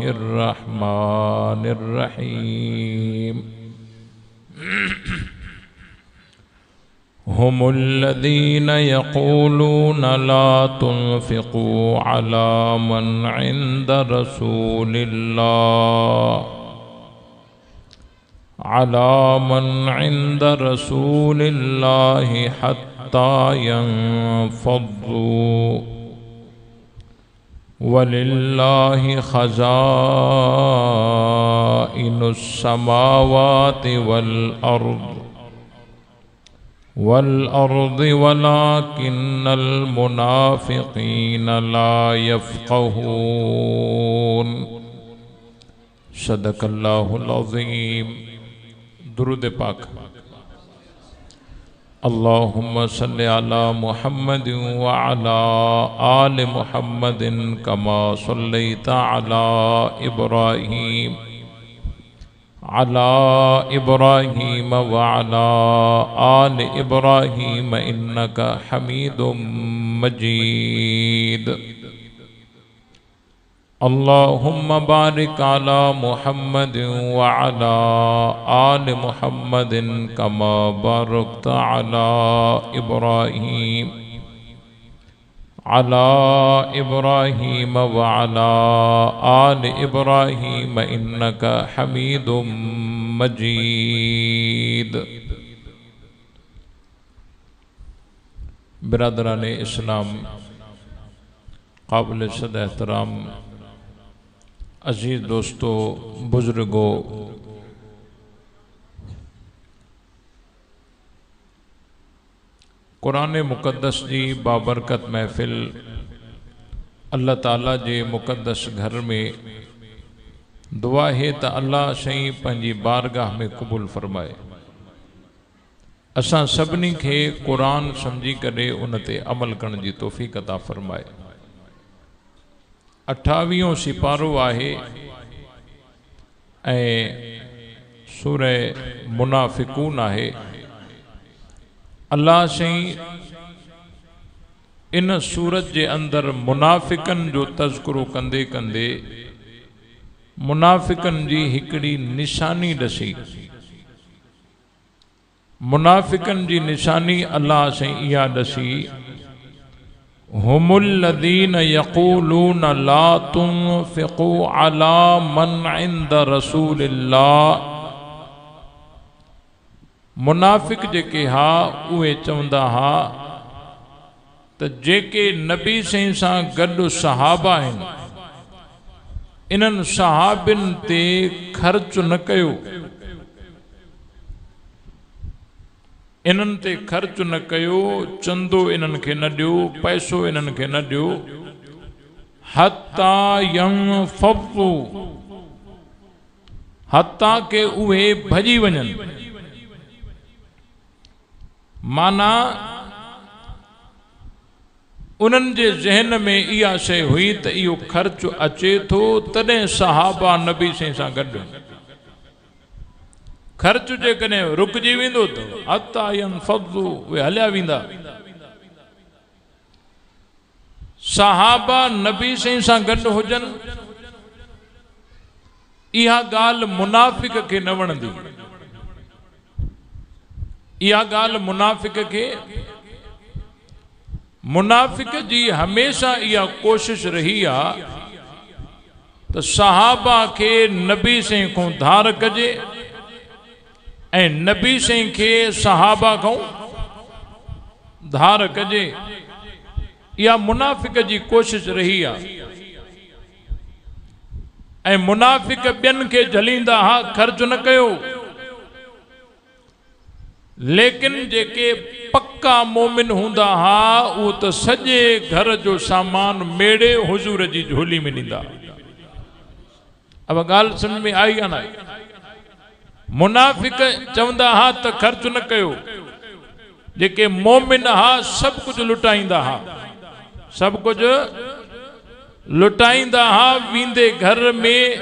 बिस्मिल्लाहिर्रहमानिर्रहीम। हुमुल्लज़ीना यक़ूलूना ला तुन्फ़िक़ू अला मन इंद रसूलिल्लाहि हत्ता यंफ़ज़्ज़ू वलिल्लाहि ख़ज़ाइनुस समावाति वल अर्ज़ वलाकिन्नल मुनाफ़िक़ीन ला यफ़क़हून। सदक़ल्लाहुल अज़ीम। दुरूद पाक। अल्लाहुम्मा सल्लि अला मुहम्मदिन व अला आलि मुहम्मदिन कमा सल्लैता अला इब्राहीम व अला आलि इब्राहीम इन्नका हमीदुम मजीद। अल्लाहुम्मा बारिक अला मुहम्मदिन व अला आलि मुहम्मदिन कमा बारकता अला इब्राहीम व अला आलि इब्राहीम इन्नका हमीदुम मजीद। बिरादरान इस्लाम, काबिल सद एहतराम अजीज़ दोस्तों, बुजुर्गों, कुरान मुक़द्दस जी बाबरकत महफ़िल अल्लाह ताला जे मुक़द्दस घर में दुआ है त अल्लाह शई पंहिंजी बारगाह में क़बूल फरमाए। असां सभिनी खे कुरान समझी करे उन ते अमल करण जी तौफ़ीक़ अता फरमाए। 28 सिपारो आहे ऐं सूरह मुनाफ़िकून आहे। अल्लाह शई इन सूरत जे अंदर मुनाफ़िकन जो तज़किरो कंदे कंदे मुनाफ़िकन जी हिकड़ी निशानी दसी। मुनाफ़िकन जी निशानी अल्लाह शई इहा दसी, हुमुल्लज़ीना यक़ूलूना ला तुन्फ़िक़ू अला मन इंद रसूलिल्लाह। मुनाफ़िक जेके हा उहे चवंदा हा त जेके नबी साईं सां गॾु सहाबा आहिनि, इन्हनि सहाबिन ते ख़र्च न कयो, इन्हनि ते ख़र्च न कयो, चंदो इन्हनि खे न ॾियो, पैसो इन्हनि खे न ॾियो। हत्ता यंफ़ज़्ज़ू, हत्ता के उहे भॼी वञनि। माना उन्हनि जे ज़हन में इहा शइ हुई त इहो ख़र्च अचे थो, तॾहिं सहाबा नबी साईं सां गॾु। ख़र्च जेकॾहिं रुकिजी वेंदो त हत्ता यंफ़ज़्ज़ू, उहे हलिया वेंदा। सहाबा नबी साईं सां गॾु हुजनि, इहा ॻाल्हि मुनाफ़िक खे न वणंदी। इहा ॻाल्हि मुनाफ़िक जी हमेशा इहा कोशिश रही आहे त सहाबा खे नबी साईं खां धार कजे ऐं नबी साईं खे सहाबा खां धार कजे। इहा मुनाफ़िक जी कोशिश रही आहे। ऐं मुनाफ़िक ॿियनि खे झलींदा हा, ख़र्च न कयो। लेकिन जेके पक्का मोमिन हूंदा हा, उहो त सॼे घर जो सामान मेड़े हुजूर जी झोली में ॾींदा। अब ॻाल्हि सम्झ में आई या न? मुनाफ़िक चवंदा हा त ख़र्च न कयो, जेके मोमिन हा सभु कुझु लुटाईंदा हा, सभु कुझु लुटाईंदा हा। वींदे घर में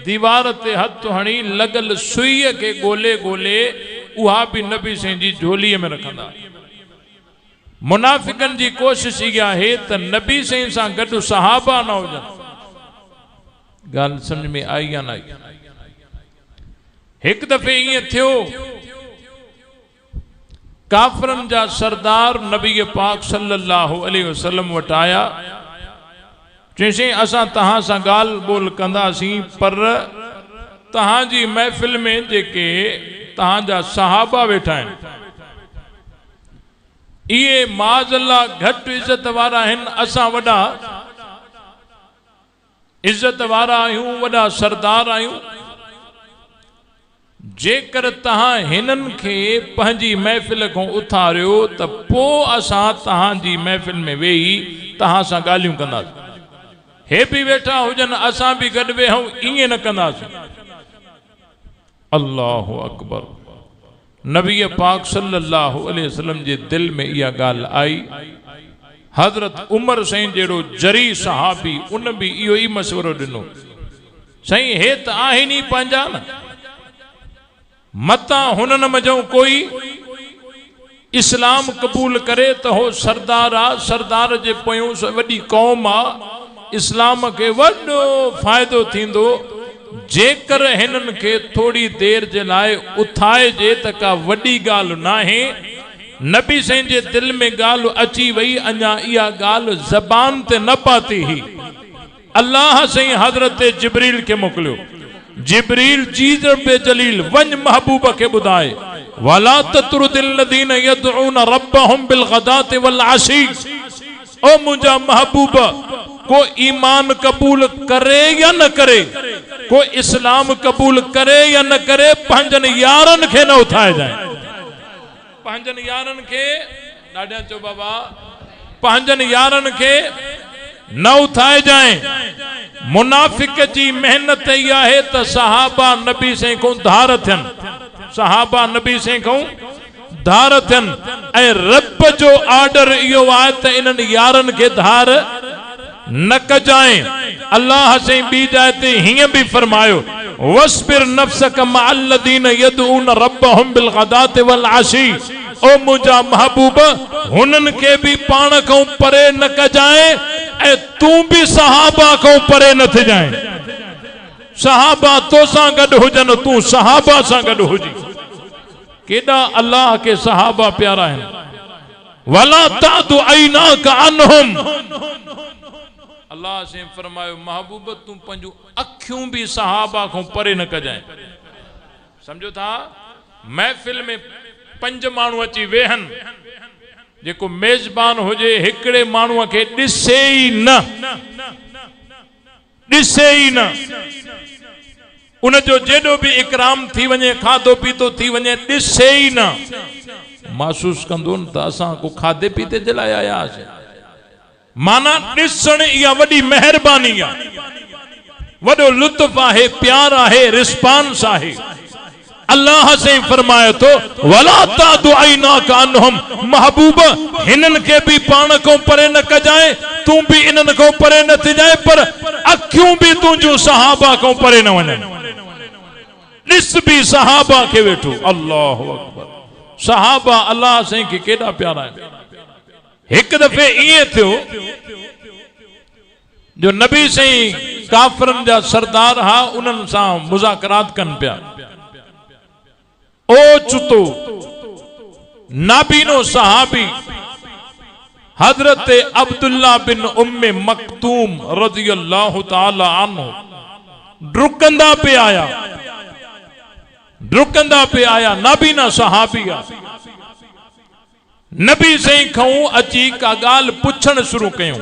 दीवार ते हथ हणी लॻल सुईअ खे ॻोल्हे ॻोल्हे उहा भी नबी साईं जी झोलीअ में रखंदा। मुनाफ़िकन जी कोशिश इहा आहे त नबी साईं सां गॾु सहाबा न हुजनि, गाल समझ में आई या न आई? एक दफे ये थियो, काफरन जा सरदार नबी पाक सल्लल्लाहु अलैहि वसल्लम वटाया, चैसी असा तहां सा गाल बोल कंदासी, पर तहां जी महफिल में जेके तहां जा सहाबा वेठा हैं, ये माज़ल्ला घट इज्जत वारा हैं, असा वडा इज्जत वारा आयूं, वडा सरदार आयूं। जेकर तहां हिनन के पंहिंजी महफिल को उथारियो त पोइ असां तहां जी महफिल में वेही तहां सां ॻाल्हियूं कंदासीं। हे भी वेठा हुजन, असां भी गॾु वेहूं, ईअं न कंदासीं। अल्लाहु अकबर। नबी पाक सल्लल्लाहु अलैहि वसल्लम जे दिल में इहा ॻाल्हि आई। हज़रत उमर साईं जहिड़ो जरी सहाबी, उन भी इहो ई मशवरो ॾिनो, साईं हे त आहिनि ई पंहिंजा न, मता हुनन मजो कोई इस्लाम कबूल करे तो हो सरदार आ, सरदार जे पोयों वडी कौम आ, इस्लाम के वडो फायदो थींदो जेकर हिनन के थोड़ी देर जे लाए उथाए जे त का वडी गाल नाहे। नबी साईं जे दिल में गाल अची वई, अञा इहा गाल ज़बान ते न पाती ही। अल्लाह साईं हजरत जिब्रील के मोकलियो। जिब्रील जीजर बे जलील वन महबूब के बुधाए, वला तत्रुदिल लदीन यदऊन रब्बहुम बिल गदाति वल आशी। ओ मुझा महबूब, को ईमान कबूल करे या न करे, को इस्लाम कबूल करे या न करे, पंहिंजन यारन के न उठाए जाए। पंहिंजन यारन के ॾाढा चो बाबा, पंहिंजन यारन के न उठाए जाए। मुनाफिक जी मेहनत इहा है त सहाबा नबी से को धार थियन, सहाबा नबी से को धार थियन, ऐं रब जो आर्डर इहो आहे त इन्हनि यारन के धार न कजाए। अल्लाह से बी जाते हिय भी फरमायो, वस्बिर नफ्सक मअल लदीन यदऊन रब्बहुम बिल गदाति वल आशी। ओ मुझा महबूब, हुनन के भी पाण को परे न कजाए, ऐं तू भी सहाबा को परे न थी जाए। सहाबा तो सां गॾु हुजन, तू सहाबा सां गॾु हुजी। केॾा अल्लाह के सहाबा प्यारा आहिनि। वला तादु ऐनाक अन्हुम। अल्लाह से फरमायो, महबूब तू पंहिंजूं अखियूं भी सहाबा को परे न कजाए। समझो था, महफिल में 5 माण्हू अची वेहन, जेको मेजबान हुजे हिकड़े माण्हूअ के ॾिसे ई न, ॾिसे ई न। उन जो जेॾो भी इकराम थी वञे, खाधो पीतो थी वञे, ॾिसे ई न, महसूस कंदो न त असां को खाधे पीते जे लाइ आया हुआसीं। माना ॾिसण इहा वॾी मेहरबानी आहे, वॾो लुत्फ आहे, प्यार आहे, रिस्पॉन्स आहे। अल्लाह से फरमाए तो, वला तादु ऐनाक अन्हुम। महबूब, हिनन के भी पाण को परे न कजाए, तू भी इनन को परे न थी जाए, पर अखियूं भी तुझू सहाबा को परे न वञन। ॾिस भी सहाबा के वेठो। अल्लाह अकबर। सहाबा अल्लाह से के केॾा प्यारा आहिनि। एक दफे इएं थियो जो नबी से काफरन जा सरदार हा, उन्हनि सां मुज़ाकरात कनि पिया। ओ चुतो नाबीनो सहाबी हजरत अब्दुल्ला बिन उम्मे मक्तूम रज़ियल्लाहु ताला अन्हु डुकंदा पे आया, डुकंदा पे आया। नाबीना सहाबिया नबी से खऊं अची का गाल पुछण शुरू कयूं।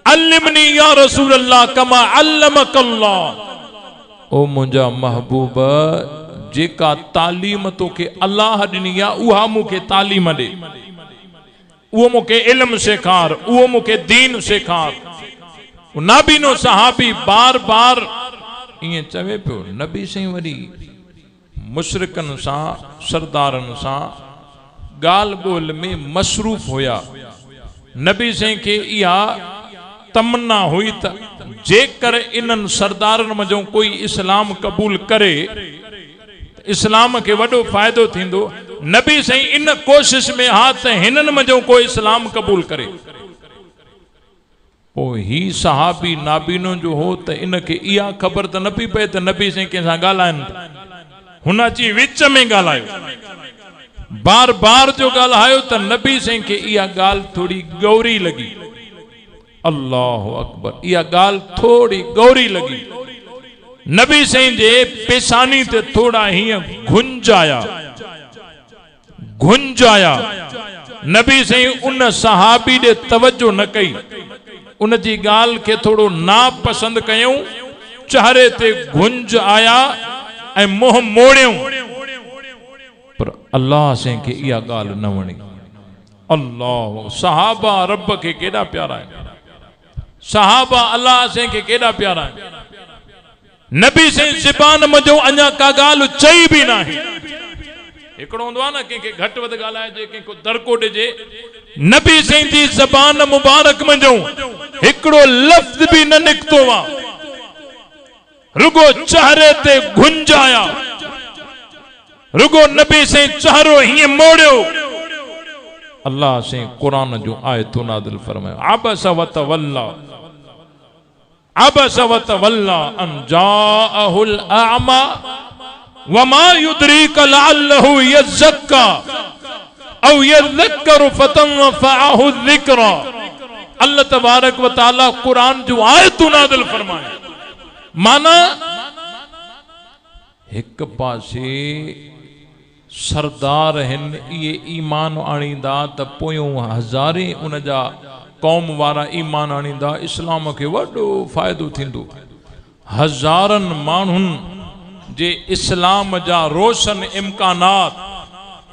अल्लिमनी या रसूल अल्लाह कमा अल्लमकल्लाह। ओ मुंजा महबूब, जेका तालीम तो के अल्लाह ॾिनी आहे, उहा मूंखे तालीम ॾे, उहो मूंखे इल्म सेखार, उहो मूंखे दीन सेखार। नाबीनो सहाबी बार बार इएं चवे पियो। नबी साईं वरी मुशरिकन सां, सरदारन सां गाल बोल में मसरूफ होया। नबी साईं के इहा तमन्ना हुई त जेकर इन्हनि सरदारन मजो कोई इस्लाम कबूल करे, इस्लाम के वडो फायदो थींदो। नबी साईं इन कोशिश में हा त हिनन मजो कोई इस्लाम कबूल करे। पोइ ही सहाबी नाबीनो जो हो त इनखे इहा ख़बर त न पई पए त नबी साईं कंहिंसां ॻाल्हाइनि था। हुन अची विच में ॻाल्हायो, बार बार जो ॻाल्हायो त नबी साईं खे इहा ॻाल्हि थोरी गौरी लॻी। अल्लाह अकबर, इहा ॻाल्हि थोरी गौरी लॻी। नबी साईं जे पेशानी ते थोड़ा हीअं घुंजाया। नबी साईं उन सहाबी ॾे तवज्जो न कई, उन जी ॻाल्हि खे थोड़ो नापसंद कयूं, चेहरे ते घुंज आया ऐं मुंहुं मोड़ियूं, पर अल्लाह साईं खे इहा ॻाल्हि न वणी। अल्लाह, सहाबा रब खे केॾा प्यारा आहिनि, सहाबा अल्लाह साईं खे केॾा प्यारा आहिनि। नबी साईं ज़बान मजो अञा का ॻाल्हि चई बि न आहे। हिकिड़ो हूंदो आहे न कंहिंखे घटि वधि ॻाल्हाइजे, कंहिंखे दड़को ॾिजे, नबी साईं जी ज़बान मुबारक मजो हिकिड़ो लफ़्ज़ बि न निकितो आहे, रुगो चेहरे ते घुंजाया, रुगो नबी साईं चेहरो हीअं मोड़ियो। अल्लाह साईं क़ुरान जो आयतो नाज़िल फरमायो, अबस व तवल्ला अन जाअहुल अअमा वमा युद्रीक लअल्लहु यज़क्का औ यज़क्करु फतनफ़अहु ज़िक्रा। अल्लाह तबारक व तआला कुरान जो आयत नाज़िल फरमाए। माना एक पासे सरदार हिन ये ईमान आणींदा त पोयों हज़ारे उन जा कौम वारा ईमान आणींदा, इस्लाम के वॾो फ़ाइदो थींदो। हज़ारनि माण्हुनि जे इस्लाम जा रोशन इम्कानात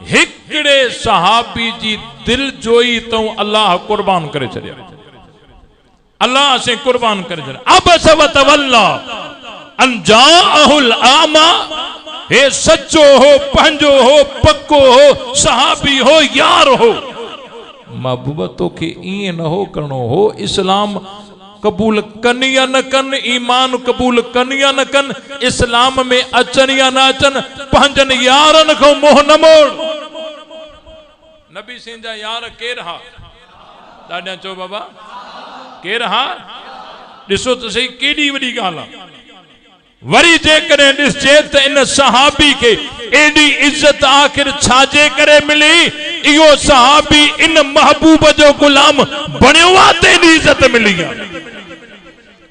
हिकिड़े सहाबी जी दिल जोई तो अल्लाह कुर्बान करे छॾिया, अल्लाह से कुर्बान करे छॾिया। अबस व तवल्ला अन जाअहुल अअमा, हे सच्चो हो, पंहिंजो हो, पक्को हो, सहाबी हो, यार हो। महबूबा तोखे ईअं न हो करणो हो, इस्लाम कबूल कनि या न कनि, ईमान कबूल कनि या न कनि, इस्लाम में अचनि या न अचनि, पंहिंजनि यारनि खां मोह न मोड़। नबी सिंह जा यार केर हा? ॾाढा चओ बाबा केर हा? ॾिसो त सही केॾी वॾी ॻाल्हि आहे। वरी जेकॾहिं ॾिसजे त इन सहाबी खे एॾी इज्जत आख़िर छाजे करे मिली? इहो सहाबी इन महबूब जो गुलाम बणियो आहे त एॾी इज्जत मिली आहे।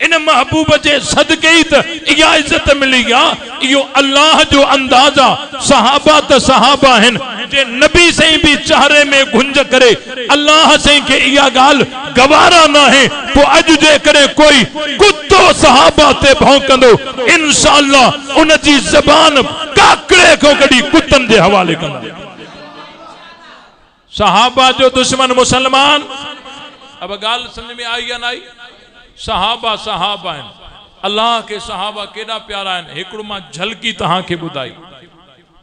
इन महबूब जे सदके ही त इहा इज्जत मिली आहे। इहो अल्लाह जो अंदाज़ा, सहाबा त सहाबा आहिनि, जे नबी साईं भी चेहरे में घुंज करे अल्लाह साईं खे इहा ॻाल्हि गवारा न आहे, पोइ अॼु जे करे कोई कुत्तो सहाबा ते भौंकंदो, इंशाअल्लाह उन जी ज़बान काकड़े को कॾी कुत्तनि जे हवाले कंदा। सहाबा जो दुश्मन मुसलमान। अब ॻाल्हि समझ में आई या न आई? सहाबा सहाबा आहिनि, अल्लाह के सहाबा केॾा प्यारा आहिनि। हिकिड़ो मां झलकी तव्हां खे ॿुधाई,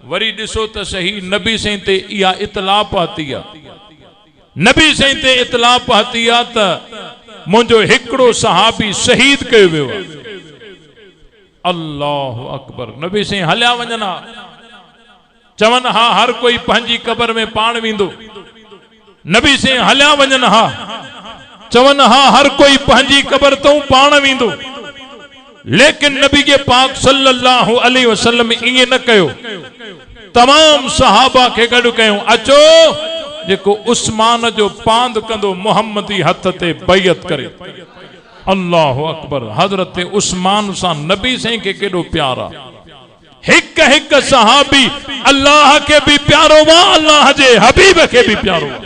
वरी ॾिसो त सही नबी साईं ते इहा इतला पहुती आहे। नबी साईं ते इतला पहुती आहे त मुंहिंजो हिकिड़ो सहाबी शहीद कयो वियो आहे। अल्लाह अकबर। नबी साईं हलिया वञनि हा, चवनि हा हर कोई पंहिंजी क़बर में पाण वेंदो। नबी साईं हलिया वञनि हा, चवनि हा हर कोई पंहिंजी क़बर तो पाण वेंदो। लेकिन नबी के पाक सल्लल्लाहु अलैहि वसल्लम ईअं न कयो, तमाम सहाबा खे गॾु कयूं, अचो जेको उस्मान जो पांद कंदो मोहम्मदी हथ ते बैयत करे। अल्लाह अकबर। हजरत उस्मान सां नबी साईं के केॾो प्यार आहे। हिक हिक सहाबी अल्लाह के भी प्यारो वा, अल्लाह जे हबीब के भी प्यारो वा।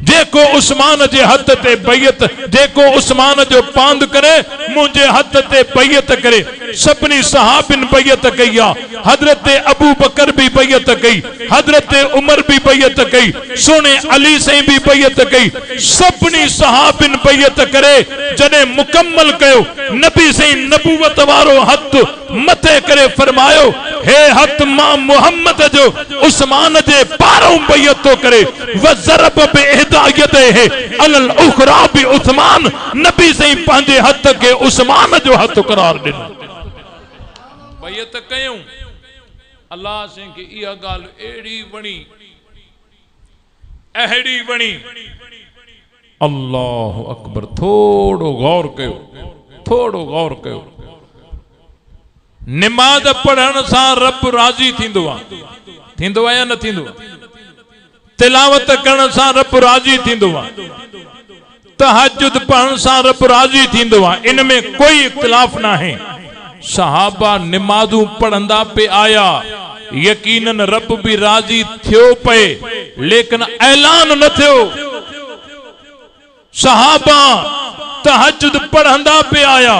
जेको उस्मान जे हथ ते बैयत, जेको उस्मान जो पांद करे, मुझे हथ ते बैयत करे। सभिनी सहाबिन बैयत कई आहे। हजरत अबू बकर भी बैयत कई, हजरत उमर भी बैयत कई, सोने अली साईं भी बैयत कई। सभिनी सहाबिन बैयत करे जॾहिं मुकम्मल कयो, नबी साईं नबूवत वारो हथ मथे करे फरमायो, हे हथ मां मोहम्मद जो उस्मान जे पारों बैयत तो करे। वज़रब बे है अलल उखरा भी उस्मान। नबी साईं पंहिंजे हथ के उस्मान जो हथ करार ॾिनो। बैयत कयूं। अल्लाह साईं खे इहा ॻाल्हि अहिड़ी वणी, अहिड़ी वणी अल्लाहु अकबर। थोड़ो गौर कयो, थोड़ो गौर कयो। निमाज़ पढ़ण सां रब राज़ी थींदो आहे या न थींदो? तिलावत करण सां रब राज़ी थींदो आहे। तहज्जुद पढ़ण सां रब राज़ी थींदो आहे। इन में कोई इख्तिलाफ ना है। सहाबा निमाज़ूं पढ़ंदा पे आया, यकीनन रब भी राज़ी थियो पे, लेकिन ऐलान न थियो। सहाबा तहज्जुद पढ़ंदा पे आया,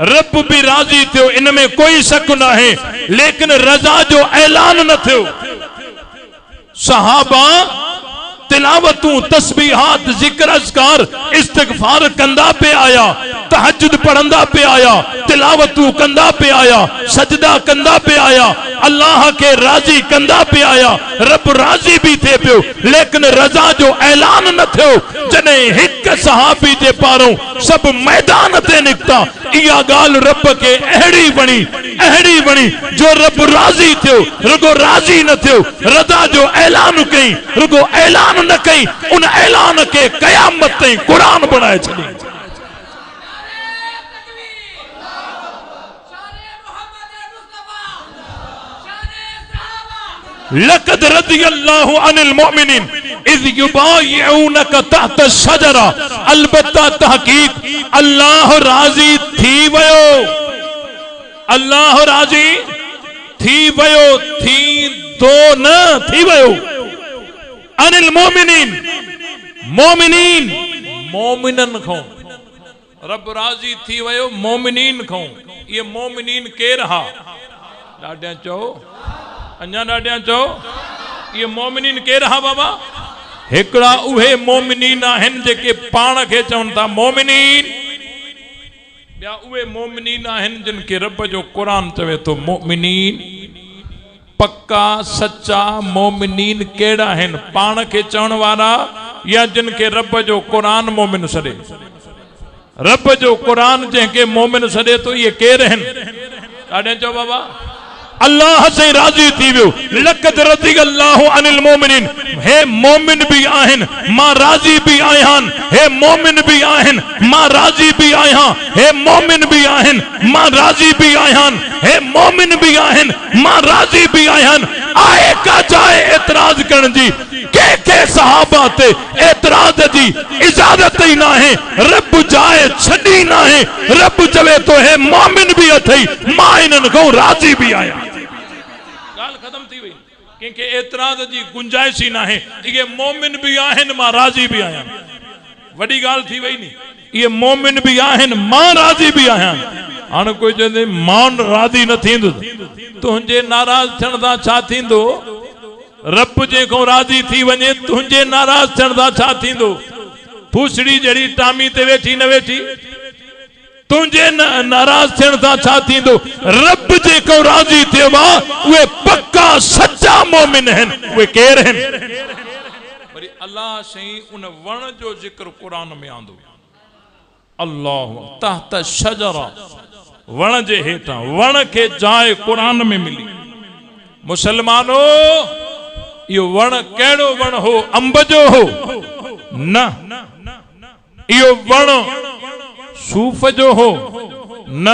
रब भी राज़ी थियो, इन में कोई शक ना है, लेकिन रज़ा जो ऐलान न थियो। सहाबा तिलावतूं, तस्बीहात, जिक्र, अज़कार, इस्तिग़फ़ार कंदा पे आया, तहज्जुद पढ़ंदा पे आया, तिलावतूं कंदा पे आया, सजदा कंदा पे आया, अल्लाह के राज़ी कंदा पे आया। रब राज़ी भी थे पियो, लेकिन रज़ा जो ऐलान न थियो। जॾहिं हिक सहाबी जे पारों सब मैदान ते निकता, इहा ॻाल्हि रब के अहिड़ी वणी जो रब राज़ी थियो। रुगो राज़ी न थियो, रज़ा जो ऐलान कई, रुगो ऐलान न कई, उन ऐलान के क़यामत ताईं कुरान बनाए छॾी। लक़द रज़ियल्लाहु अनिल मुमिनीन इज़ युबायिऊनक तहत शजरा। अलबत्ता तहकीक अल्लाह राज़ी थी वयो, अल्लाह राज़ी थी वयो, थी तो न थी वयो। अनिल मोमिनीन, मोमिनीन मोमिनन खो रब राज़ी थी वयो, मोमिनीन खो। ये मोमिनीन केर हा? ॾाढियां चओ, अञा ॾाढियां चओ। ये मोमिनीन केर हा बाबा? हिकड़ा उहे मोमिनीन आहिनि जेके पाण खे चवनि था मोमिनीन। ॿिया उहे मोमिनीन आहिनि जिन खे रब जो क़ुरान चवे थो मोमिनीन। पक्का सच्चा मोमिनीन केड़ा आहिनि? पाण खे चवण वारा या जिन खे रब जो क़ुरान मोमिन सॾे? रब जो क़ुरान जंहिंखे मोमिन सॾे थो, इहे केर आहिनि? ॾाढियां चओ बाबा। अल्लाह से राज़ी थी वियो। लक़द रज़ियल्लाहु अनिल मोमिनीन, हे मोमिन भी आहिनि, मां राज़ी भी आहियां। हे मोमिन भी आहिनि, मां राज़ी भी आहियां। हे मोमिन भी आहिनि, मां राज़ी भी आहियां। हे मोमिन भी आहिनि, मां राज़ी भी आहियां। आए का जाए एतराज करण जी के सहाबा ते एतराज जी इजाजत ही ना है। रब जाए छड़ी ना है। रब चवे तो हे मोमिन भी अथई, मां इन्हनि खां राज़ी भी आहियां। गाल खत्म थी वई, कंहिंखे एतराज जी गुंजाइश ही ना है। ये मोमिन भी आहिनि, मां राज़ी भी आहियां। वॾी ॻाल्हि थी वई नी। ये मोमिन भी आहिनि, मां राज़ी भी आहियां। हाणे कोई चवंदे मां राज़ी न थींदुसि, तुंहिंजे नाराज़ थियण सां छा थींदो? रब जेको राज़ी थी वञे, तुंहिंजे नाराज़ थियण सां छा थींदो? फूसड़ी जहिड़ी टामी ते वेठी न वेठी, तुंहिंजे नाराज़ थियण सां छा थींदो? रब जेको राज़ी थियो आहे, उहे पक्का सच्चा मोमिन आहिनि। उहे केर आहिनि? वरी अल्लाह शई उन वण जो ज़िक्र क़ुरान में आंदो। अल्लाह तहत शजरा, वण जे हेठां, वण के जाइ कुरान में मिली। मुसलमानो, यो वण केड़ो वण हो? अंब जो हो न, यो वण सूफ जो हो न,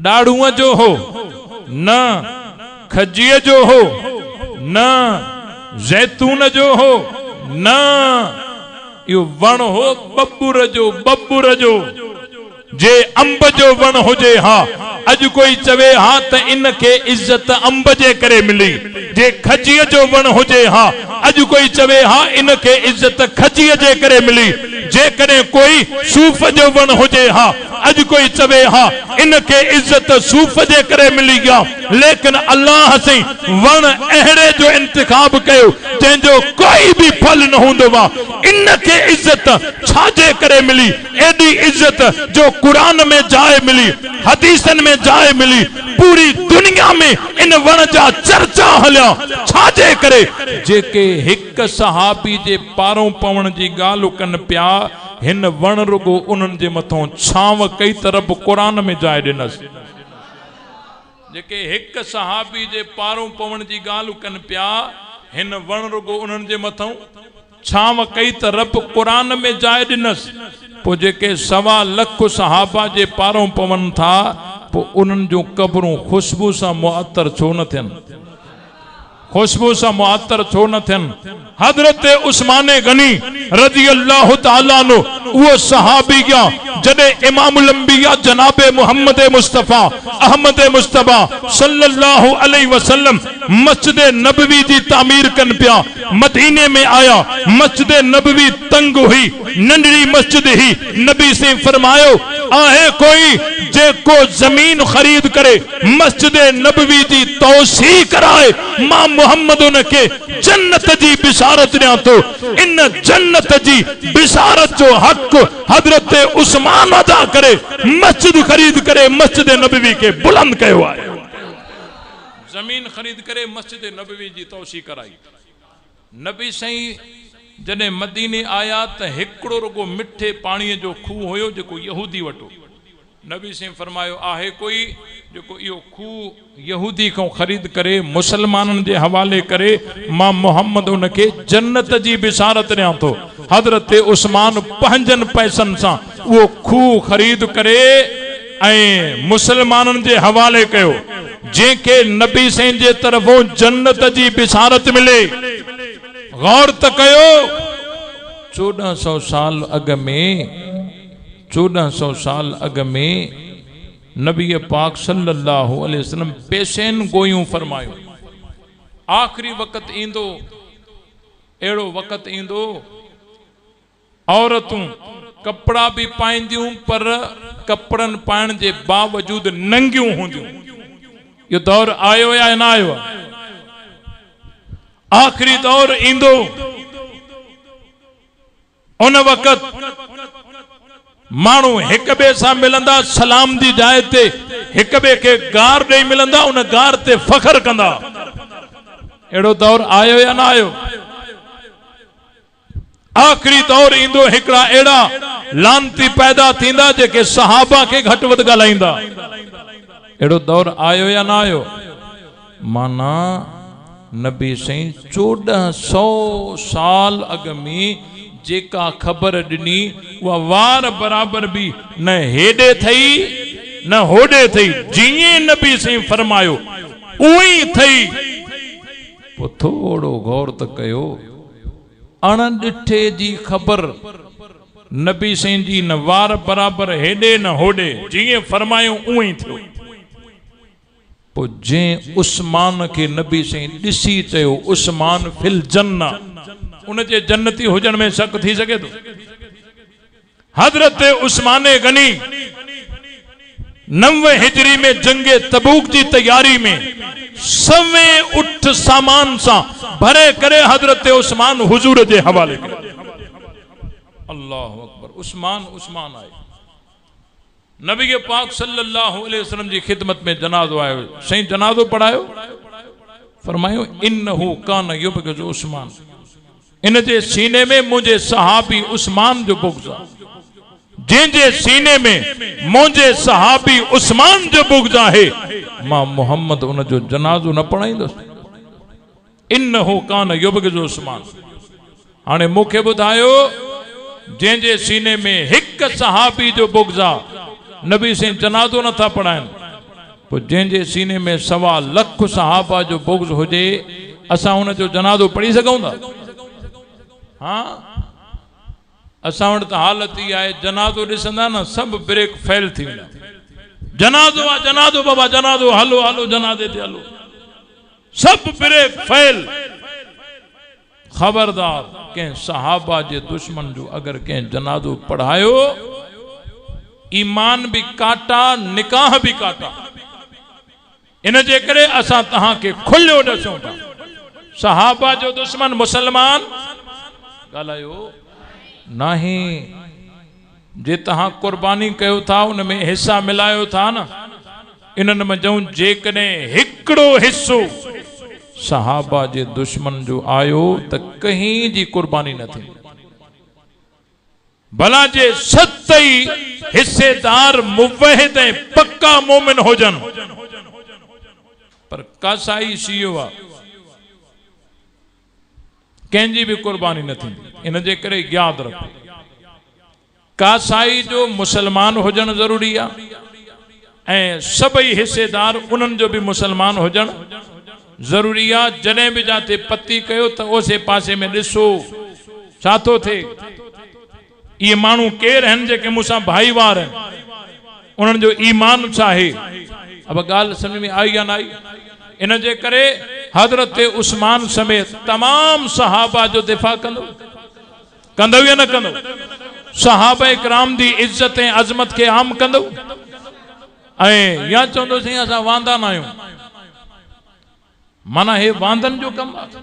डाड़ूअ जो हो न, खजीअ जो हो न, जैतून जो हो न, यो वण हो बबूर जो। बबूर जो जे अंब जो वण हुजे, हा अज कोई चवे हा त इन के इज्जत अंब जे करे मिली। जे खजीअ जो वण हुजे, हा अज कोई चवे हा इन के इज्जत खजीअ जे करे मिली। जे कॾहिं कोई सूफ जो वण हुजे, हा अज कोई चवे हा इन के इज्जत सूफ जे करे मिली गया। लेकिन अल्लाह से वण अहड़े जो इंतखाब कयो जंहिंजो कोई भी फल न हूंदो आहे। इन के इज्जत छाजे करे मिली? एडी इज्जत जो कुरान में जाए मिली, हदीसन में जाए मिली, पूरी दुनिया में इन वण जा चर्चा हलिया। छाजे करे? जेके हिक सहाबी जे पारों पवण जी ॻाल्हि कनि पिया, हिन वण रुगो उन्हनि जे मथों छांव कई तरफ कुरान में जाए ॾिनसि। जेके हिक सहाबी जे पारों पवण जी ॻाल्हि कनि पिया, हिन वण रुगो उन्हनि जे मथों छाव कई त रब कुरान में जाए ॾिनस। पो जेके 1.25 लख सहाबा जे पारों पवन था, पो उन्हनि जूं कब्रूं खुशबू सां मुअत्तर छो न थियनि? खुशबू सां मुअत्तर छो न थियनि? हजरत उस्मान गनी रज़ी अल्लाह तआला नो वो सहाबिया जदे इमामुल अंबिया जनाबे मोहम्मद मुस्तफा अहमद मुस्तफा सल्लल्लाहु अलैहि वसल्लम मस्जिद नबवी जी तामीर कन पिया, मदीने में आया। मस्जिद नबवी तंग हुई, नंढड़ी मस्जिद ही। नबी से फरमायो आहे कोई जेको जमीन खरीद करे मस्जिद नबवी जी तौसी कराए, मां मोहम्मद उनके जन्नत जी बिशारत ॾियां थो। इन जन्नत जी बिशारत जो हक हजरत उस्मान अदा करे मस्जिद खरीद करे मस्जिद नबवी के बुलंद कयो आहे। जमीन खरीद करे मस्जिद नबवी जी तौसी कराई। नबी साईं जॾहिं मदीने आया त हिकिड़ो रुगो मिठे पाणीअ जो खूह हुयो जेको यहूदी वटो। नबी साईं फरमायो आहे कोई जेको इहो खूह यहूदी खां ख़रीद करे मुसलमाननि जे हवाले करे, मां मोहम्मद उनखे जन्नत जी बिशारत ॾियां थो। हज़रत उस्मान पंहिंजनि पैसनि सां उहो खूह ख़रीद करे ऐं मुसलमाननि जे हवाले कयो। जंहिंखे नबी साईं जे तरफ़ों जन्नत जी बिशारत मिले। गौर त कयो 1400 साल अॻ में 1400 साल अॻ में नबी पाक सल्लल्लाहु अलैहि वसल्लम पेशेन गोयूं फरमायो। आखिरी वक़्त ईंदो, अहिड़ो वक़्त ईंदो औरतूं कपड़ा भी पाईंदियूं पर कपड़न पाइण जे बावजूद नंगियूं हूंदियूं। यो दौर आयो या न आयो? आखिरी दौर ईंदो, उन वक़्त मानू एक बे सां मिलंदा, सलाम दी जाइ ते एक बे के गार ॾेई मिलंदा, उन गार ते फखर कंदा। एड़ो दौर आयो या ना आयो? आखिरी दौर ईंदो, हिकड़ा एड़ा लानती पैदा थींदा जेके सहाबा के घट वध ॻाल्हाईंदा। एड़ो दौर आयो या ना आयो? माना नबी साईं 1400 साल अॻ में जेका खबर ॾिनी उहा वार बराबर भी न हेॾे थई न होॾे थई। जीअं नबी साईं फरमायो उही थई। पोइ थोड़ो गौर त कयो, अणॾिठे जी खबर नबी साईं जी न वार बराबर हेॾे न होॾे, जीअं फरमायो उही थियो। पोइ जंहिं उस्मान के नबी साईं ॾिसी चयो उस्मान फिल जन्ना, उनजे जन्नती हुजण में शक थी सके तो? हजरत उस्मान गनी 90 हिजरी में जंगे तबूक की तैयारी में सवे उठ सामान सा भरे करे हजरत उस्मान हुजूर के हवाले करे। अल्लाह अकबर। उस्मान उस्मान आए नबी के पाक सल्लल्लाहु अलैहि वसल्लम की खिदमत में जनाजो आयो। सही जनाजो पढ़ायो, फरमायो इन्नहु कान युबग़िज़ु उस्मान, इन जे सीने में मुझे सहाबी उस्मान जो बुग़्ज़ आहे। जंहिंजे सीने में मुझे सहाबी उस्मान जो बुग़्ज़ आहे, मां मोहम्मद उन जो जनाजो न पढ़ाईंदुसि। इन्नहु कान युबग़िज़ु उस्मान। हाणे मूंखे ॿुधायो, जंहिंजे सीने में हिक सहाबी जो बुग़्ज़ आहे, नबी साईं जनाजो नथा पढ़ाइनि। पोइ जंहिंजे सीने में 1.25 लख सहाबा जो बुग़्ज़ हुजे, असां उन जो जनाजो पढ़ी सघूं था? हाँ, असां वटि त हालत ई आहे, जनाजो ॾिसंदा न सब ब्रेक फेल थी वेंदा। जनाजो आहे, जनाजो बाबा जनाजो, हलो हलो जनाजे ते हलो, सब ब्रेक फेल। खबरदार, कंहिं सहाबा जे दुश्मन जो अगर कंहिं जनाजो पढ़ायो, ईमान भी काटा, निकाह भी काटा। इन जे करे असां तहां के खुलियो ॾसूं था। सहाबा जो दुश्मन मुसलमान ॻाल्हायो नहीं। जे तहां कुर्बानी कयो था, उनमें हिस्सा मिलायो था न, इन्हनि में जऊं जेकॾहिं हिकिड़ो हिस्सो सहाबा जे दुश्मन जो आयो त कहीं जी कुर्बानी न थी। भला जे 7 हिस्सेदार मुवहिद ऐं पक्का मोमिन हुजन, पर कासाई सीओ आहे कंहिंजी बि कुर्बानी न थींदी। इन जे करे यादि रखो, कासाई जो मुसलमान हुजणु ज़रूरी आहे ऐं सभई हिसेदार उन्हनि जो बि मुसलमान हुजणु ज़रूरी आहे। जॾहिं बि जाते पती कयो त ओसे पासे में ॾिसो छा थो थिए, इहे माण्हू केरु आहिनि जेके मूंसां भाईवार आहिनि, उन्हनि जो ईमान छा आहे। अब ॻाल्हि सम्झ में आई या न आई। इन जे करे हज़रत उस्मान समेत तमाम सहाबा जो दिफ़ा कंदो या न कंदो, सहाबा इकराम दी इज्जत ऐं अज़मत खे आम कंदो ऐं या चवंदो साईं असां वांदा न आहियूं। माना हे वांदनि जो कमु आहे,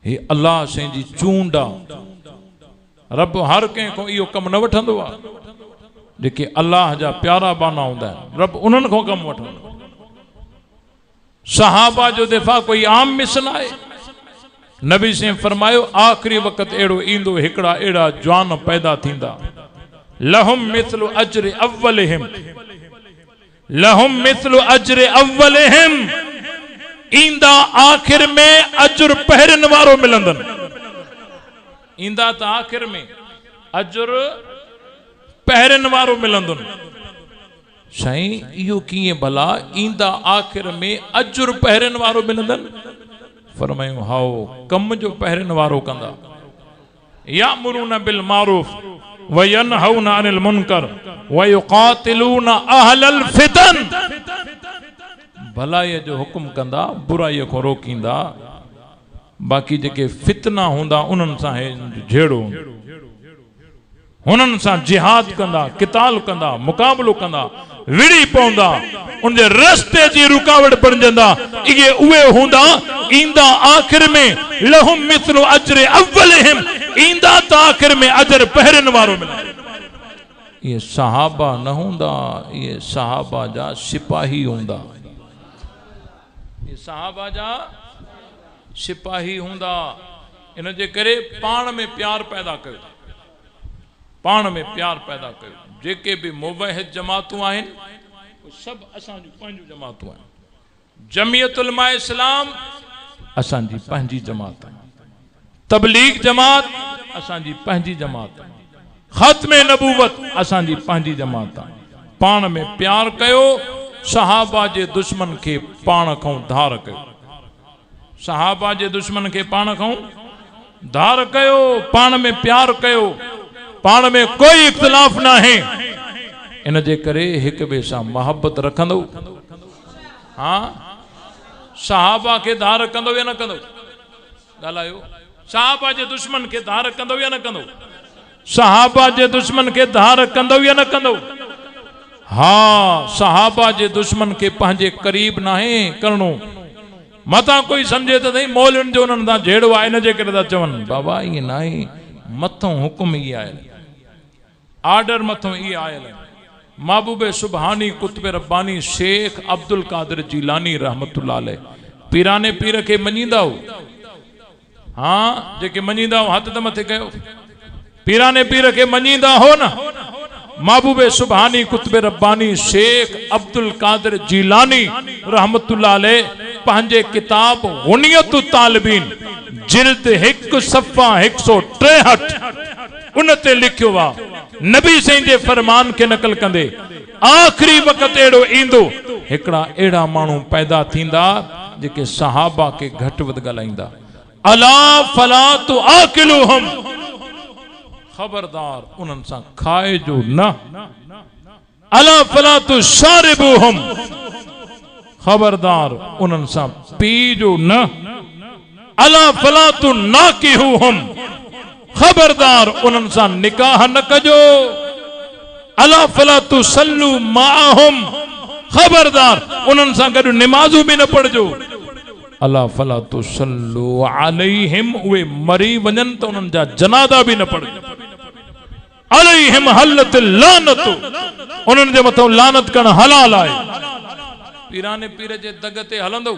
हे अल्लाह साईं जी चूंड आहे। रब हर कंहिंखो इहो कमु न वठंदो आहे। जेके अल्लाह जा प्यारा बाना हूंदा आहिनि रब उन्हनि खां कमु वठंदो। सहाबा जो दिफ़ा कोई आम मिशन आहे। नबी साईं फरमायो आख़िरी वक़्तु अहिड़ो ईंदो, हिकिड़ा अहिड़ा जवान पैदा थींदा, लहुम मिथलु अज्र अव्वलिहिम, लहुम मिथलु अज्र अव्वलिहिम, ईंदा आख़िर में अजुर पहिरिन वारो मिलंदन। ईंदा त आख़िर में अजुर पहिरिन वारो मिलंदन। साईं इहो कीअं भला, ईंदा आख़िर में अजुर पहिरिन वारो मिलंदन। फरमायूं हाओ कम जो पहिरिन वारो कंदा, यामुरून बिल मारूफ व यनहून अनिल मुनकर व युकातिलून अहलल फितन, भलाई जो हुक्म कंदा, बुराई को रोकींदा, बाकी जेके फितना हूंदा उन्हनि सां झेड़ो, हुननि सां जिहाद कंदा, किताल कंदा, मुक़ाबलो कंदा, विड़ी पवंदा, उनजे रस्ते जी रुकावट बणजंदा। इहे उहे हूंदा ईंदा आख़िर में लहुम मिथलु अज्र अव्वलिहिम, ईंदा त आख़िर में अजर पहिरिन वारो मिलंदो। ये सहाबा न हूंदा, ये सहाबा जा सिपाही हूंदा, ये सहाबा जा सिपाही हूंदा। इन जे करे पाण में प्यार पैदा कयो, पाण में प्यार पैदा कयो। जेके भी मुवहिद जमातूं आहिनि उहे सभु असांजूं पंहिंजूं जमातूं आहिनि। जमियत उलमा इस्लाम असांजी पंहिंजी जमात आहे, तबलीग जमात असांजी पंहिंजी जमात आहे, ख़त्म नबूवत असांजी पंहिंजी जमात आहे। पाण में प्यार कयो, सहाबा जे दुश्मन खे पाण खां धार कयो, सहाबा जे दुश्मन खे पाण खां धार कयो, पाण में प्यार कयो, पाण में कोई इख्तिलाफ ना है। इन जे करे हिक ॿिए सां मोहब्बत रखंदो। हाँ सहाबा के धार कंदो या न कंदो, ॻाल्हायो। सहाबा जे दुश्मन के धार कंदो या न कंदो, सहाबा जे दुश्मन के धार कंदो या न कंदो। हाँ सहाबा जे दुश्मन के पंहिंजे करीब ना है करणो। मता कोई समझे तो नहीं मौलवियुनि जो उन्हनि सां झेड़ो आहे, इन जे करे था चवनि बाबा ईअं न आहे, मथों हुकुम ई आयल, आर्डर मथों ई आयल। महबूब सुबहानी कुतुब रब्बानी शेख अब्दुल कादिर जीलानी रहमतुल्लाह अलैह पीराने पीर के मञींदा हो। हाँ जेके मञींदा हो हथ त मथे कयो, पीराने पीर के मञींदा हो न। महबूब सुबहानी कुतुब रब्बानी शेख अब्दुल कादिर जीलानी रहमतुल्लाह अलैह पंहिंजे किताब गुनियत तालिबीन जिल्द 1 सफ़ा 163 उन ते लिखियो वा, नबी साईं जे फरमान के नकल कंदे आखिरी वक़्त एड़ो ईंदो, हिकड़ा एड़ा मानू पैदा थींदा जेके सहाबा के घट वध गलाइंदा। अला फला तो आकिलुहुम, खबरदार उन्हनि सां खाए जो न। अला फला तो शारिबुहुम, खबरदार उन्हनि सां पी जो न। अला फला तो नाकिहुहुम, खबरदार उन्हनि सां निकाह न कजो। अला फला तो सल्लू माहुम, खबरदार उन्हनि सां गॾु निमाज़ू बि न पढ़जो। अला फला तो सल्लू अलैहिम, उहे मरी वञनि त उन्हनि जा जनादा बि न पढ़जो। अलैहिम हलत लानत, उन्हनि जे मथां लानत करण हलाल आहे। पीराने पीर जे दग ते हलंदो,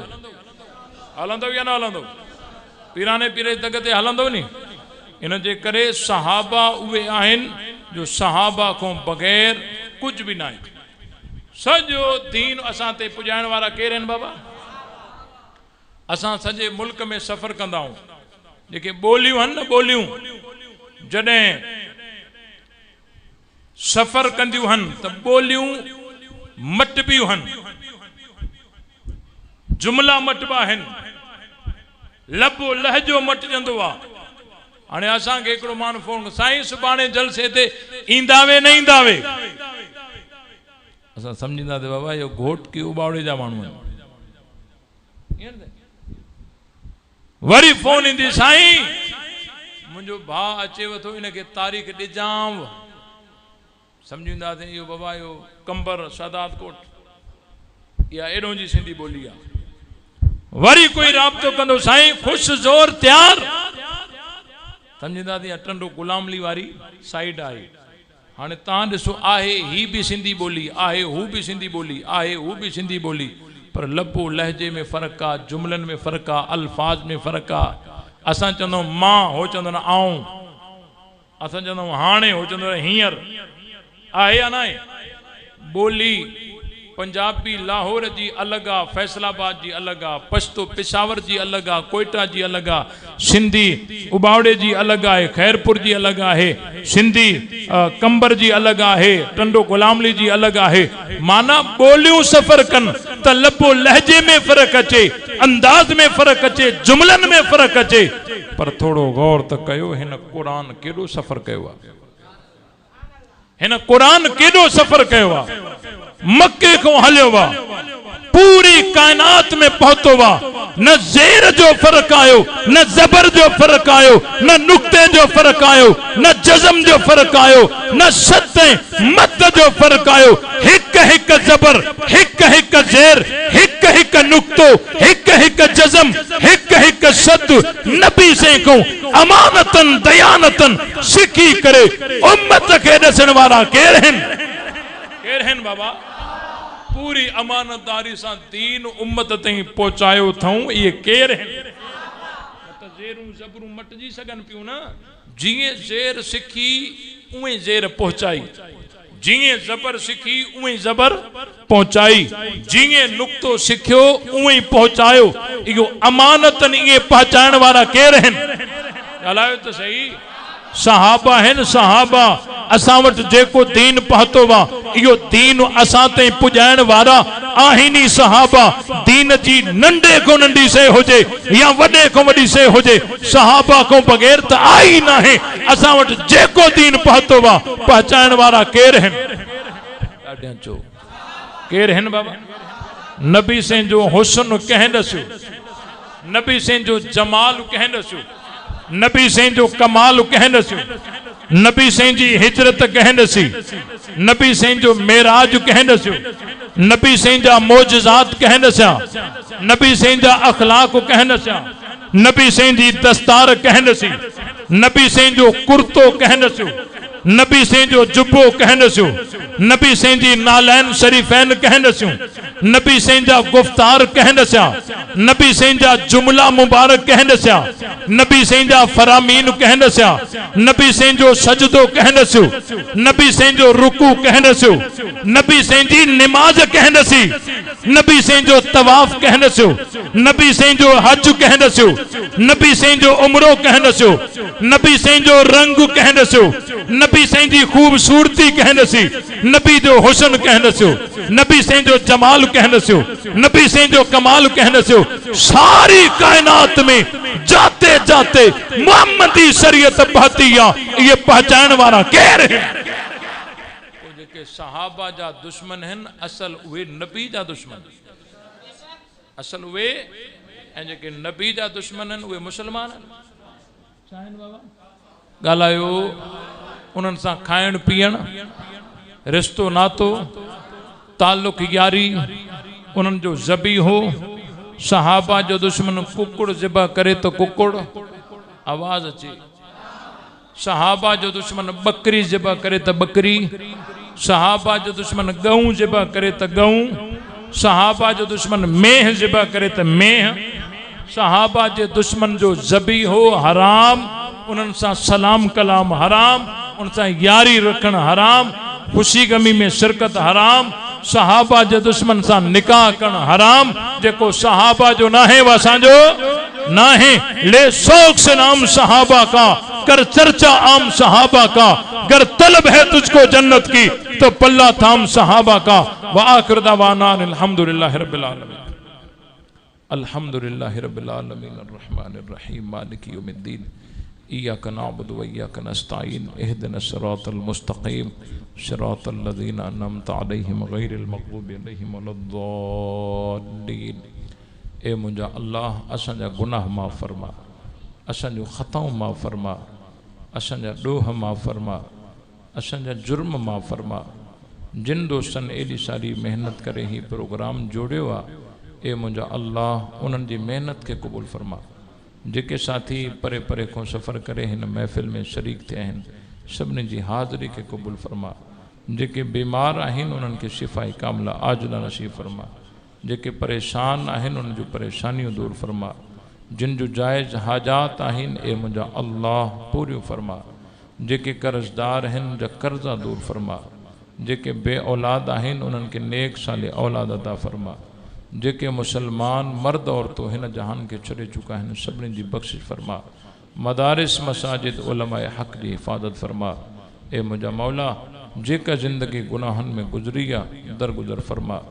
हलंदो या न हलंदो? पीराने पीर जे दग ते हलंदो नी। इन जे करे सहाबा उहे आहिनि जो सहाबा को बग़ैर कुछ भी ना। सजो दीन असां ते पुॼाइण वारा केर आहिनि बाबा? असां सॼे मुल्क में सफ़र कंदा आहियूं, जेके ॿोलियूं आहिनि न, ॿोलियूं जॾहिं सफ़र कंदियूं आहिनि त ॿोलियूं मटबियूं आहिनि, जुमला मटबा आहिनि, लबो लहजो मटजंदो आहे। हाणे असांखे हिकिड़ो माण्हू फोन, साईं सुभाणे जलसे ते ईंदावे न ईंदावे? असां सम्झंदासीं बाबा इहो घोट की उबावड़े जा माण्हू आहिनि। वरी फोन ईंदी, साईं मुंहिंजो भाउ अचेव थो, इनखे तारीख़ ॾिजांव। सम्झंदासीं इहो बाबा इहो कंबर सादात कोट या एॾो जी सिंधी ॿोली आहे। वरी कोई राब्तो कंदो, साईं ख़ुशि ज़ोर तयार। सम्झंदासीं टंडो गुलामली वारी साइड आहे। हाणे तव्हां ॾिसो, आहे ही बि सिंधी ॿोली, आहे हू बि सिंधी ॿोली, आहे हू बि सिंधी ॿोली, पर लबो लहजे में फ़र्क़ु आहे, जुमलनि में फ़र्क़ु आहे, अल्फाज में फ़र्क़ु आहे। असां चवंदा आहियूं मां, हो चवंदा आहिनि आऊं, असां चवंदा आहियूं हाणे, हो चवंदा आहिनि हींअर। आहे या न आहे? ॿोली पंजाबी लाहौर जी अलॻि आहे, फैसलाबाद जी अलॻि आहे, पश्तो पिशावर जी अलॻि आहे, कोयटा जी अलॻि आहे, सिंधी उबावड़े जी अलॻि आहे, खैरपुर जी अलॻि आहे, सिंधी कंबर जी अलॻि आहे, टंडो गुलामली जी अलॻि आहे। माना ॿोलियूं सफ़र कनि त लबो लहजे में फ़र्क़ु अचे, अंदाज़ में फ़र्क़ु अचे, जुमलनि में फ़र्क़ु अचे। पर थोरो गौर त कयो, हिन क़ुरान केॾो सफ़र कयो आहे, हिन क़ुरान केॾो सफ़र कयो आहे। मक्के को हलियो वा, पूरी कायनात में पहुतो वा, न ज़ेर जो फ़र्क़ु आयो, न ज़बर जो फ़र्क़ु आयो, न नुक्ते जो फ़र्क़ु आयो, न जज़म जो फ़र्क़ु आयो, न सते मद जो फ़र्क़ु आयो। हिक हिक ज़बर, हिक हिक ज़ेर, हिक हिक नुक्तो, हिक हिक जज़म, हिक हिक सद नबी से को अमानतन दयानतन सिखी करे उम्मत के ॾसण वारा केर आहिनि बाबा? पूरी अमानतदारी से दीन उम्मत ताईं पहुचायो अथऊं। ये केर आहिनि? त ज़ेरूं ज़बरूं मटजी सघनि पियूं न। जीअं ज़ेर सिखी उएं ज़ेर पहुचाई, जीअं ज़बर सिखी उएं ज़बर पहुचाई, जीअं नुक्तो सिखियो उएं पहुचायो। इहो अमानतन इहे पहुचाइण वारा केर आहिनि? ॻाल्हायो त सही। सहाबा आहिनि, सहाबा। असां वटि जेको दीन पहुतो वा, इहो दीन असां ताईं पुॼाइण वारा आहिनि सहाबा। दीन जी नंढे को नंढी शइ हुजे या वॾे को वॾी शइ हुजे, सहाबा को बग़ैर त आई न आहे। असां वटि जेको दीन पहुतो वा, पहचाइण वारा केर आहिनि? ॾाढा चो केर आहिनि बाबा? नबी से जो हुस्न कंहिं ॾसियो, नबी से जो जमाल कंहिं ॾसियो, नबी से जो कमाल कंहिं ॾसियो, नबी से जी हिजरत कंहिं ॾसी, नबी से जो मेराज कंहिं ॾसियो, नबी से जा मोजज़ात कंहिं ॾसिया, नबी से जा अखलाक कंहिं ॾसिया, नबी से जी दस्तार कंहिं ॾसी, नबी से जो कुर्तो कंहिं ॾसियो, नबी से जो जुब्बो कंहिं ॾसियो, नबी से जी नालैन शरीफैन कंहिं ॾसियो, नबी से जा गुफ्तार कंहिं ॾसिया, नबी से जा जुमला मुबारक कंहिं ॾसिया, नबी से जा फरामीन कंहिं ॾसिया, नबी से जो सजदो कंहिं ॾसियो, नबी से जो रुकू कंहिं ॾसियो, नबी से जी निमाज कंहिं ॾसी, नबी से जो तवाफ कंहिं ॾसियो, नबी से जो हज कंहिं ॾसियो, नबी से जो उमरो कंहिं ॾसियो, नबी से जो रंग कंहिं ॾसियो, नबी से जी खूबसूरती कंहिं ॾसी, नबी जो हुस्न कंहिं ॾसियो, नबी से जो जमाल कंहिं ॾसियो, नबी से जो कमाल कंहिं ॾसियो। सारी कायनात में जाते जाते मोहम्मदी शरीयत बहती आहे। ये पहचान वारा केर है? जेके सहाबा जा दुश्मन हैं, असल उहे नबी जा दुश्मन, असल उहे ऐं जेके नबी जा दुश्मन हैं उहे मुसलमान आहिनि। ॻाल्हायो उन्हनि सां खाइण पीअण, रिश्तो नातो, ताल्लुक यारी उन्हनि जो ज़बी हो। सहाबा जो दुश्मन कुकुड़ ज़िबा करे तो कुकुड़ आवाज़ अचे, सहाबा जो दुश्मन बकरी ज़िबा करे तो बकरी, सहाबा जो दुश्मन गऊं ज़िबा करे तो गऊं, सहाबा जो दुश्मन मेह ज़िबा करे तो मेह। सहाबा जे दुश्मन जो ज़बी हो हराम, उन्हनि सां सलाम कलाम हराम, उन सां यारी रखण हराम, खुशी गमी में शिरकत हराम। सहाबा जे दुश्मन सां निकाह करण हराम। जेको सहाबा जो न आहे वो असांजो ना है, ले शौक से नाम सहाबा का, कर चर्चा आम सहाबा का, गर तलब है तुझको जन्नत की तो पल्ला थाम सहाबा का। व आखिर दावाना अल्हम्दुलिल्लाहि रब्बिल आलमीन, अल्हम्दुलिल्लाहि रब्बिल आलमीन, अर्रहमानिर रहीम, मालिकि यौमिद्दीन, इय्याका नअबुदु व इय्याका नस्तईन, इहदिनस सिरातल मुस्तकीम, सिरातल लज़ीना अनअमता अलैहिम गैरिल मग़ज़ूबि अलैहिम वलद्दाल्लीन। ए मुंहिंजा अल्लाह असांजा गुनाह माफ़ फरमा, असांजूं ख़ताऊं माफ़ फरमा, असांजा ॾोह माफ़ फरमा, असांजा जुर्म माफ़ फरमा। जिन दोस्तनि एॾी सारी मेहनत करे ही प्रोग्राम जोड़ियो आहे, ए मुंहिंजा अल्लाह उन्हनि जी मेहनत खे क़बूल फरमा। जेके साथी परे परे को सफ़र करे हिन महफ़िल में शरीक थिया आहिनि, सभिनी जी हाज़िरी खे क़बूल फरमा। जेके बीमार आहिनि उन्हनि खे शिफ़ाए कामिला आजिला नसीब फरमा। जेके परेशान आहिनि उन्हनि जूं परेशानियूं दूर फरमा। जिन जूं जाइज़ हाजात आहिनि, ए मुंहिंजा अल्लाह पूरियूं फरमा। जेके कर्ज़दार आहिनि उनजा कर्ज़ा दूर फरमा। जेके बे औलाद आहिनि उन्हनि खे नेक साले औलाद अता फरमा। जेके मुसलमान मर्द औरतों हिन जहान के छॾे चुका आहिनि, सभिनी जी बख़्शिश फरमा। मदारिस मसाजिद उलमाए हक़ जी हिफ़ाज़त फरमा। ए मुंहिंजा मौला, जेका ज़िंदगी गुनाहनि में गुज़री आहे दरगुज़र फरमा।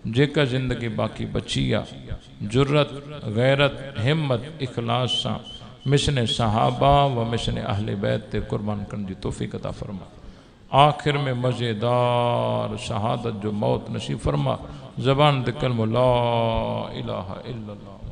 जेका ज़िंदगी बाक़ी बची आहे, जुर्रत, गैरत, हिम्मत, इखलास सां मिशन सहाबा व मिशन अहले बैत ते कुर्बान करण जी तौफ़ीक़ अता फरमा। आखिर में मज़ेदार शहादत जो मौत नसीब फरमा। ज़बान ते कलमो ला इलाहा इल्लल्लाह